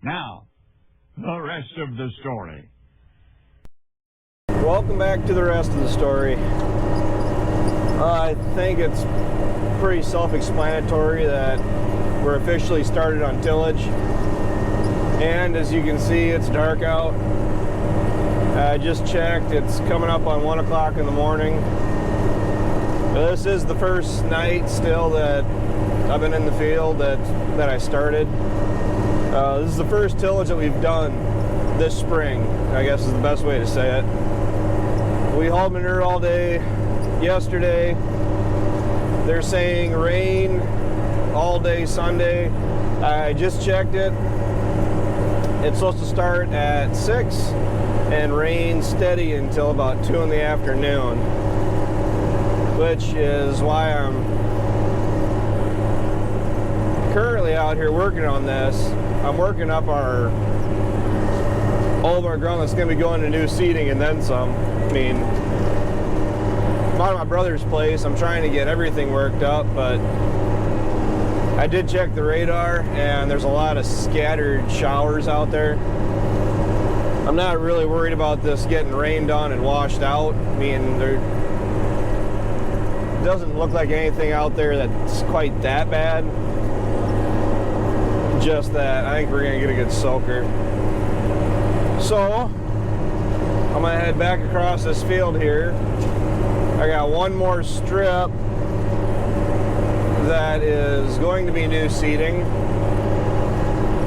Now, the rest of the story. Welcome back to the rest of the story. I think it's pretty self-explanatory that we're officially started on tillage. And as you can see, it's dark out. I just checked, it's coming up on 1 o'clock in the morning. This is the first night still that I've been in the field that I started. This is the first tillage that we've done this spring, I guess is the best way to say it. We hauled manure all day yesterday. They're saying rain all day Sunday. I just checked it. It's supposed to start at 6 and rain steady until about 2 in the afternoon, which is why I'm currently out here working on this. I'm working up all of our ground that's going to be going to new seeding and then some. I mean, I'm out at my brother's place. I'm trying to get everything worked up, but I did check the radar and there's a lot of scattered showers out there. I'm not really worried about this getting rained on and washed out. I mean, there doesn't look like anything out there that's quite that bad. Just that I think we're gonna get a good soaker. So I'm gonna head back across this field here. I got one more strip that is going to be new seeding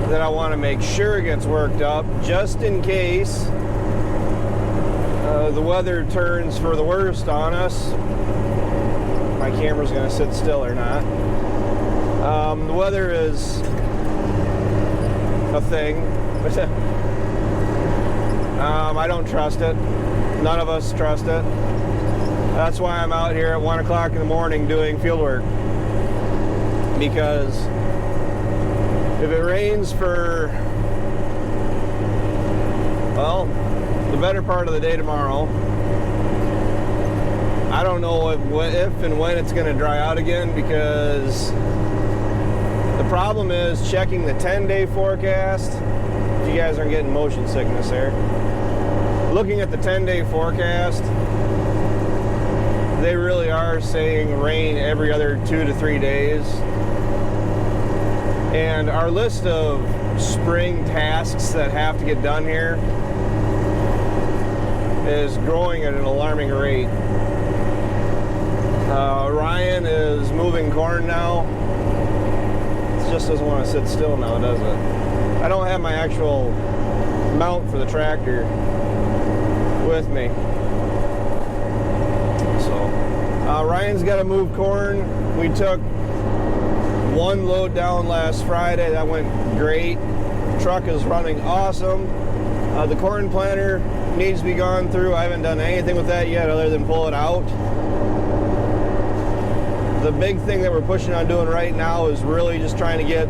that I want to make sure gets worked up just in case the weather turns for the worst on us. My camera's gonna sit still or not. The weather is a thing. I don't trust it. None of us trust it. That's why I'm out here at 1 o'clock in the morning doing field work. Because if it rains for, well, the better part of the day tomorrow, I don't know if and when it's going to dry out again, because the problem is checking the 10-day forecast. If you guys aren't getting motion sickness there. Looking at the 10-day forecast, they really are saying rain every other 2 to 3 days. And our list of spring tasks that have to get done here is growing at an alarming rate. Ryan is moving corn now. It just doesn't want to sit still now, does it? I don't have my actual mount for the tractor with me. So Ryan's got to move corn. We took one load down last Friday. That went great. The truck is running awesome. The corn planter needs to be gone through. I haven't done anything with that yet other than pull it out. The big thing that we're pushing on doing right now is really just trying to get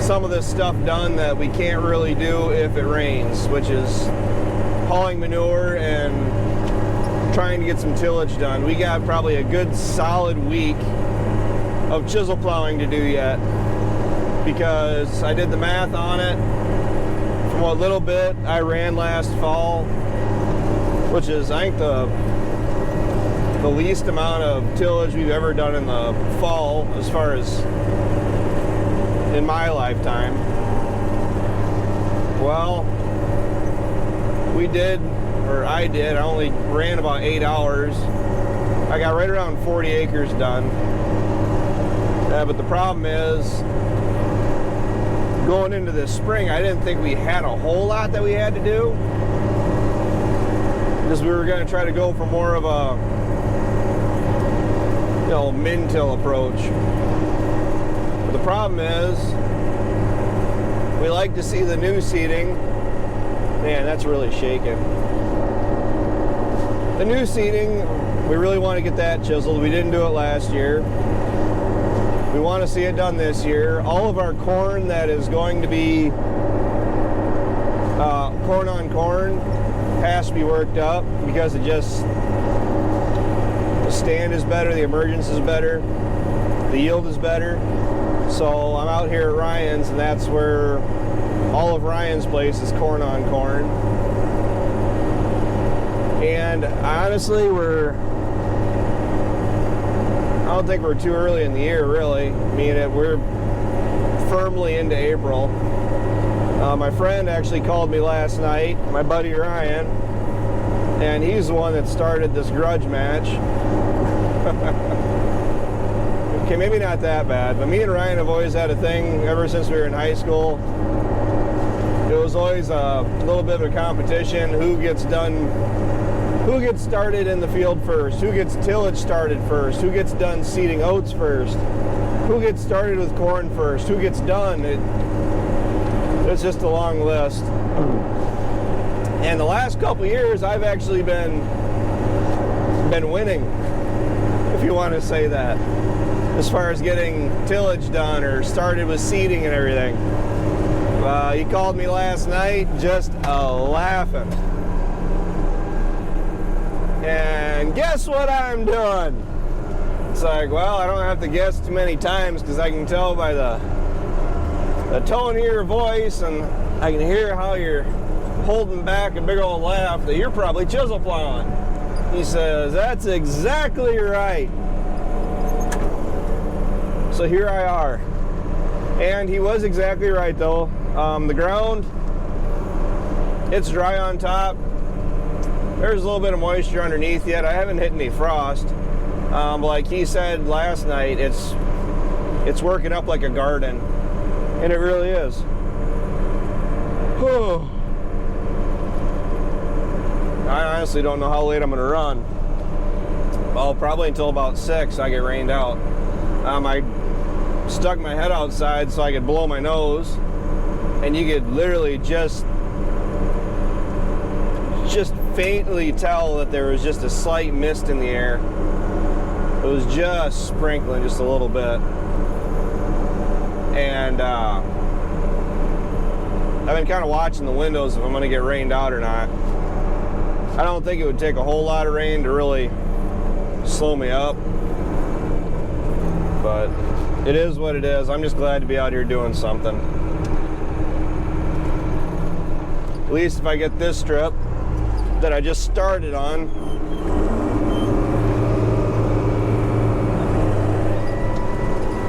some of this stuff done that we can't really do if it rains, which is hauling manure and trying to get some tillage done. We got probably a good solid week of chisel plowing to do yet, because I did the math on it from what little bit I ran last fall, which is I think the least amount of tillage we've ever done in the fall as far as in my lifetime. Well, I only ran about 8 hours. I got right around 40 acres done. But the problem is, going into this spring, I didn't think we had a whole lot that we had to do, because we were going to try to go for more of a min-till approach. But the problem is, we like to see the new seeding. Man, that's really shaking. The new seeding, we really want to get that chiseled. We didn't do it last year. We want to see it done this year. All of our corn that is going to be corn on corn has to be worked up, because the stand is better, the emergence is better, the yield is better. So I'm out here at Ryan's, and that's where all of Ryan's place is corn on corn. And honestly, I don't think we're too early in the year, really. I mean, we're firmly into April. My friend actually called me last night, my buddy Ryan, and he's the one that started this grudge match. Okay, maybe not that bad, but me and Ryan have always had a thing ever since we were in high school. It was always a little bit of a competition. Who gets started in the field first? Who gets tillage started first? Who gets done seeding oats first? Who gets started with corn first? Who gets done? It's just a long list. And the last couple years, I've actually been winning, if you want to say that, as far as getting tillage done or started with seeding and everything. He called me last night just laughing. And guess what I'm doing? It's like, well, I don't have to guess too many times because I can tell by the tone of your voice, and I can hear how you're holding back a big old laugh that you're probably chisel plowing. He says, that's exactly right. So here I are. And he was exactly right, though. The ground, it's dry on top. There's a little bit of moisture underneath yet. I haven't hit any frost. But like he said last night, it's working up like a garden. And it really is. Whew. I honestly don't know how late I'm going to run. Well, probably until about 6 I get rained out. I stuck my head outside so I could blow my nose, and you could literally just faintly tell that there was just a slight mist in the air. It was just sprinkling just a little bit. And I've been kind of watching the windows if I'm going to get rained out or not. I don't think it would take a whole lot of rain to really slow me up. But it is what it is. I'm just glad to be out here doing something. At least if I get this strip that I just started on,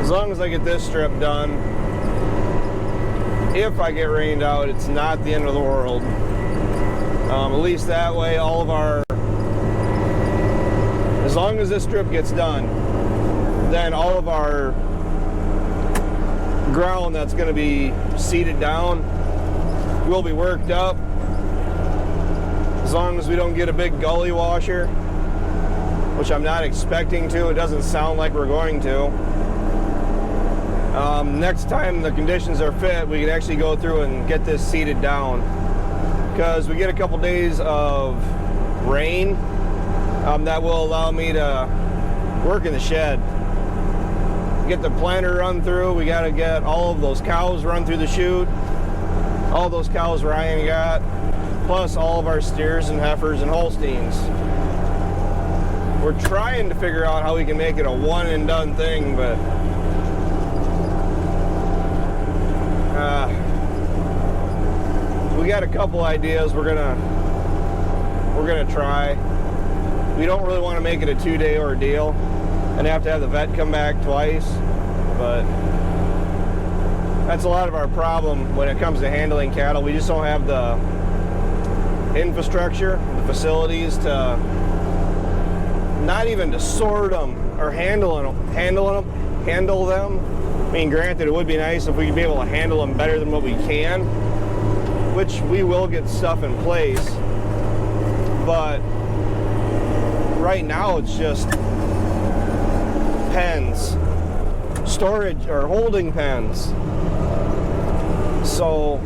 as long as I get this strip done, if I get rained out, it's not the end of the world. At least that way, as long as this strip gets done, then all of our ground that's going to be seeded down will be worked up. As long as we don't get a big gully washer, which I'm not expecting to. It doesn't sound like we're going to. Next time the conditions are fit, we can actually go through and get this seeded down, because we get a couple days of rain that will allow me to work in the shed. Get the planter run through. We got to get all of those cows run through the chute. All those cows Ryan got, plus all of our steers and heifers and Holsteins. We're trying to figure out how we can make it a one and done thing, but we got a couple ideas we're gonna try. We don't really want to make it a 2-day ordeal and have to have the vet come back twice, but that's a lot of our problem when it comes to handling cattle. We just don't have the infrastructure, the facilities to, not even to sort them or handle them. I mean, granted, it would be nice if we could be able to handle them better than what we can, which we will get stuff in place, but right now it's just pens, storage or holding pens. So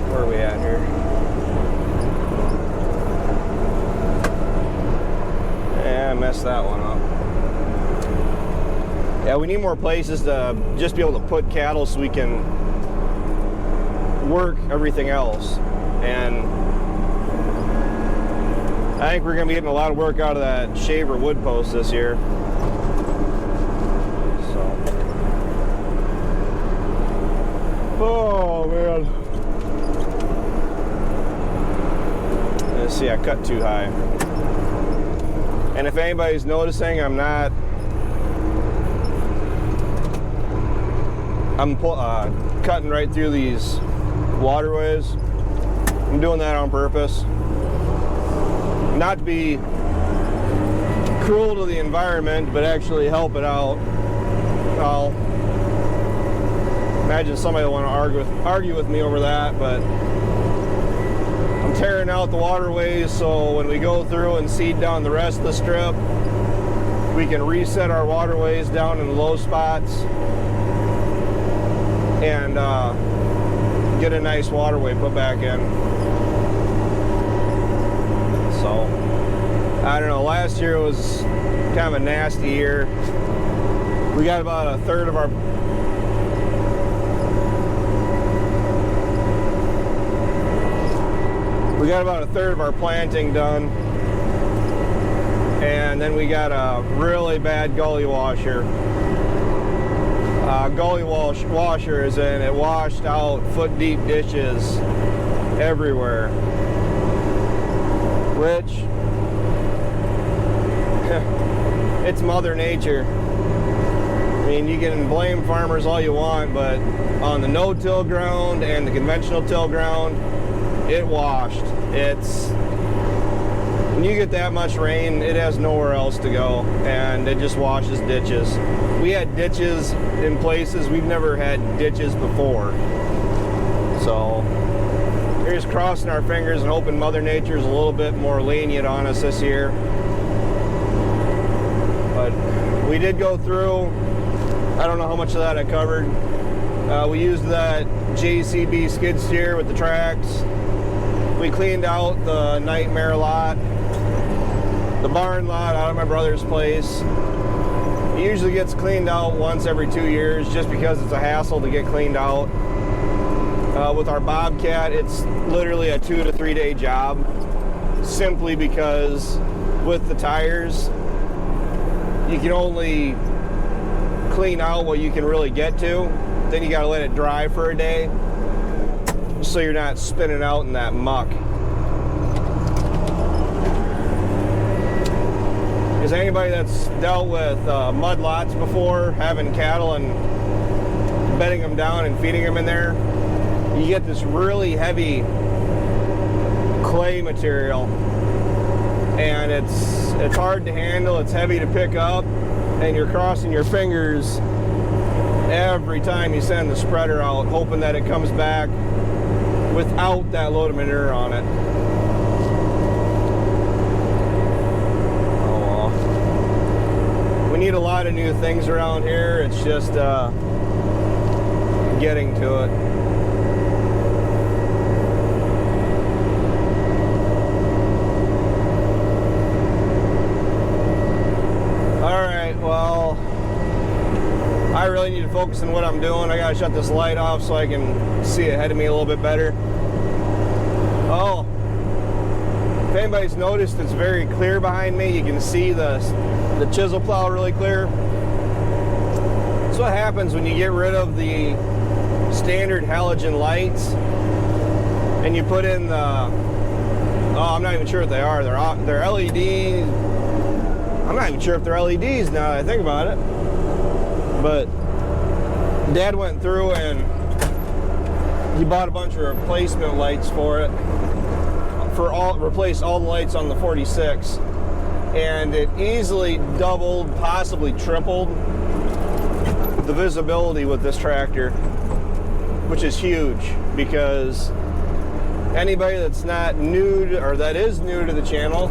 where are we at here? Yeah, I messed that one up. Yeah, we need more places to just be able to put cattle so we can work everything else. And I think we're going to be getting a lot of work out of that shaver wood post this year. So on. Let's see, I cut too high. And if anybody's noticing, I'm cutting right through these waterways. I'm doing that on purpose. Not to be cruel to the environment, but actually help it out. I'll imagine somebody will want to argue with me over that, but I'm tearing out the waterways so when we go through and seed down the rest of the strip, we can reset our waterways down in the low spots and get a nice waterway put back in. So, I don't know, last year was kind of a nasty year. We got about a third of our planting done, and then we got a really bad gully washer. Gully washer is in, it washed out foot-deep ditches everywhere, which it's Mother Nature. I mean, you can blame farmers all you want, but on the no-till ground and the conventional till ground, it washed. When you get that much rain, it has nowhere else to go, and it just washes ditches. We had ditches in places we've never had ditches before. So we're just crossing our fingers and hoping Mother Nature's a little bit more lenient on us this year. But we did go through, I don't know how much of that I covered. We used that JCB skid steer with the tracks. We cleaned out the nightmare lot, the barn lot out of my brother's place. It usually gets cleaned out once every 2 years just because it's a hassle to get cleaned out. With our Bobcat, it's literally a 2 to 3 day job, simply because with the tires, you can only clean out what you can really get to. Then you gotta let it dry for a day, so you're not spinning out in that muck. Is anybody that's dealt with mud lots before, having cattle and bedding them down and feeding them in there, you get this really heavy clay material, and it's hard to handle, it's heavy to pick up, and you're crossing your fingers every time you send the spreader out, hoping that it comes back without that load of manure on it. Oh, well. We need a lot of new things around here. It's just getting to it. All right, well, I really need to focus on what I'm doing. I gotta shut this light off so I can see ahead of me a little bit better. Oh, if anybody's noticed, it's very clear behind me. You can see the chisel plow really clear. That's what happens when you get rid of the standard halogen lights and you put in the, I'm not even sure what they are. They're LEDs. I'm not even sure if they're LEDs now that I think about it. But Dad went through and he bought a bunch of replacement lights for it, replaced all the lights on the 46, and it easily doubled, possibly tripled the visibility with this tractor, which is huge, because anybody that's not new to, or that is new to the channel,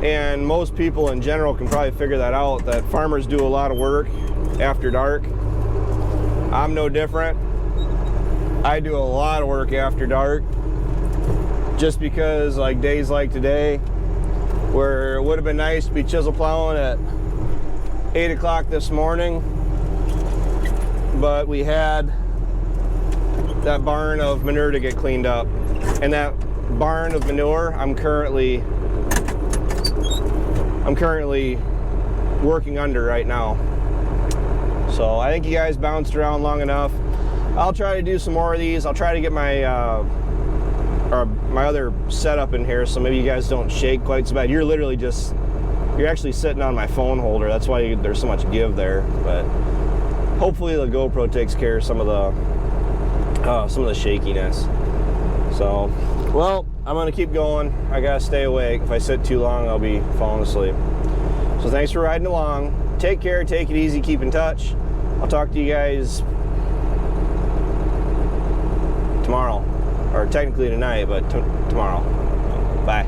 and most people in general can probably figure that out, that farmers do a lot of work after dark. I'm no different. I do a lot of work after dark, just because like days like today, where it would have been nice to be chisel plowing at 8 o'clock this morning, but we had that barn of manure to get cleaned up. And that barn of manure, I'm currently working under right now. So I think you guys bounced around long enough. I'll try to do some more of these. I'll try to get my my other setup in here, so maybe you guys don't shake quite so bad. You're actually sitting on my phone holder. That's why there's so much give there. But hopefully the GoPro takes care of some of the shakiness. So, well, I'm gonna keep going. I gotta stay awake. If I sit too long, I'll be falling asleep. So thanks for riding along. Take care, take it easy, keep in touch. I'll talk to you guys tomorrow, or technically tonight, but tomorrow. Bye.